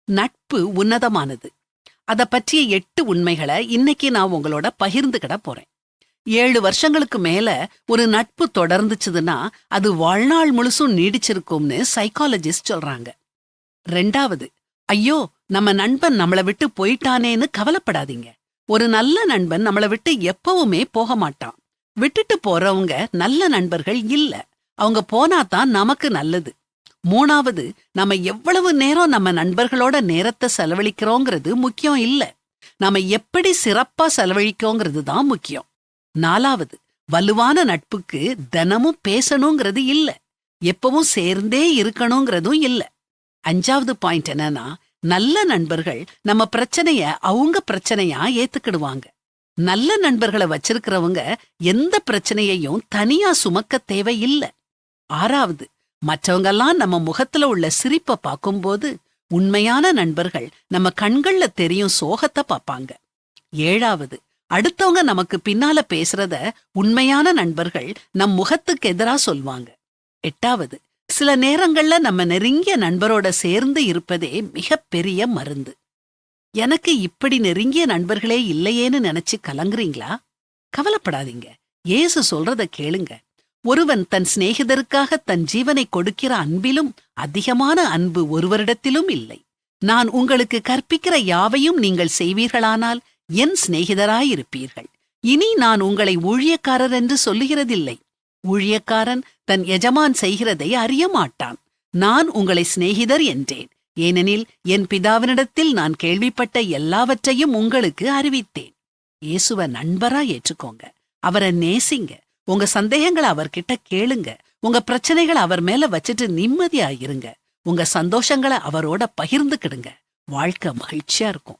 நட்பு உன்னதமானது. அத பற்றிய 8 உண்மைகளை இன்னைக்கு நான் உங்களோட பகிர்ந்துக்கிட போறேன். 7 வருஷங்களுக்கு மேல ஒரு நட்பு தொடர்ந்துச்சுதுன்னா அது வாழ்நாள் முழுசும் நீடிச்சிருக்கும்னு சைக்காலஜிஸ்ட் சொல்றாங்க. 2வது, ஐயோ நம்ம நண்பன் நம்மள விட்டு போயிட்டானேன்னு கவலைப்படாதீங்க. ஒரு நல்ல நண்பன் நம்மள விட்டு எப்பவுமே போக மாட்டான். விட்டுட்டு போறவங்க நல்ல நண்பர்கள் இல்ல. அவங்க போனாதான் நமக்கு நல்லது. 3வது, நம்ம எவ்வளவு நேரம் நம்ம நண்பர்களோட நேரத்தை செலவழிக்கிறோங்கிறது முக்கியம் இல்ல. நாம எப்படி சிறப்பா செலவழிக்கோங்கிறது தான் முக்கியம். 4வது, வலுவான நட்புக்கு தினமும் பேசணுங்கிறது இல்ல. எப்பவும் சேர்ந்தே இருக்கணுங்கிறதும் இல்ல. 5வது பாயிண்ட் என்னன்னா, நல்ல நண்பர்கள் நம்ம பிரச்சனைய அவங்க பிரச்சனையா ஏத்துக்கிடுவாங்க. நல்ல நண்பர்களை வச்சிருக்கிறவங்க எந்த பிரச்சனையையும் தனியா சுமக்க தேவையில்ல. 6வது, மற்றவங்கெல்லாம் நம்ம முகத்துல உள்ள சிரிப்பை பார்க்கும்போது உண்மையான நண்பர்கள் நம்ம கண்கள்ல தெரியும் சோகத்தை பார்ப்பாங்க. 7வது, அடுத்தவங்க நமக்கு பின்னால பேசுறத உண்மையான நண்பர்கள் நம் முகத்துக்கு எதிரா சொல்வாங்க. 8வது, சில நேரங்கள்ல நம்ம நெருங்கிய நண்பரோட சேர்ந்து இருப்பதே மிகப்பெரிய மருந்து. எனக்கு இப்படி நெருங்கிய நண்பர்களே இல்லையேன்னு நினைச்சு கலங்குறீங்களா? கவலைப்படாதீங்க. இயேசு சொல்றத கேளுங்க. ஒருவன் தன் சிநேகிதருக்காக தன் ஜீவனை கொடுக்கிற அன்பிலும் அதிகமான அன்பு ஒருவரிடத்திலும் இல்லை. நான் உங்களுக்கு கற்பிக்கிற யாவையும் நீங்கள் செய்வீர்களானால் என் சிநேகிதராயிருப்பீர்கள். இனி நான் உங்களை ஊழியக்காரர் என்று சொல்லுகிறதில்லை. ஊழியக்காரன் தன் எஜமான் செய்கிறதை அறிய மாட்டான். நான் உங்களை சிநேகிதர் என்றேன். ஏனெனில் என் பிதாவினிடத்தில் நான் கேள்விப்பட்ட எல்லாவற்றையும் உங்களுக்கு அறிவித்தேன். இயேசுவ நண்பரா ஏற்றுக்கோங்க. அவரை நேசிங்க. உங்க சந்தேகங்களை அவர்கிட்ட கேளுங்க. உங்க பிரச்சனைகளை அவர் மேல வச்சுட்டு நிம்மதியா இருங்க. உங்க சந்தோஷங்களை அவரோட பகிர்ந்துக்கிடுங்க. வாழ்க்கை மகிழ்ச்சியா இருக்கும்.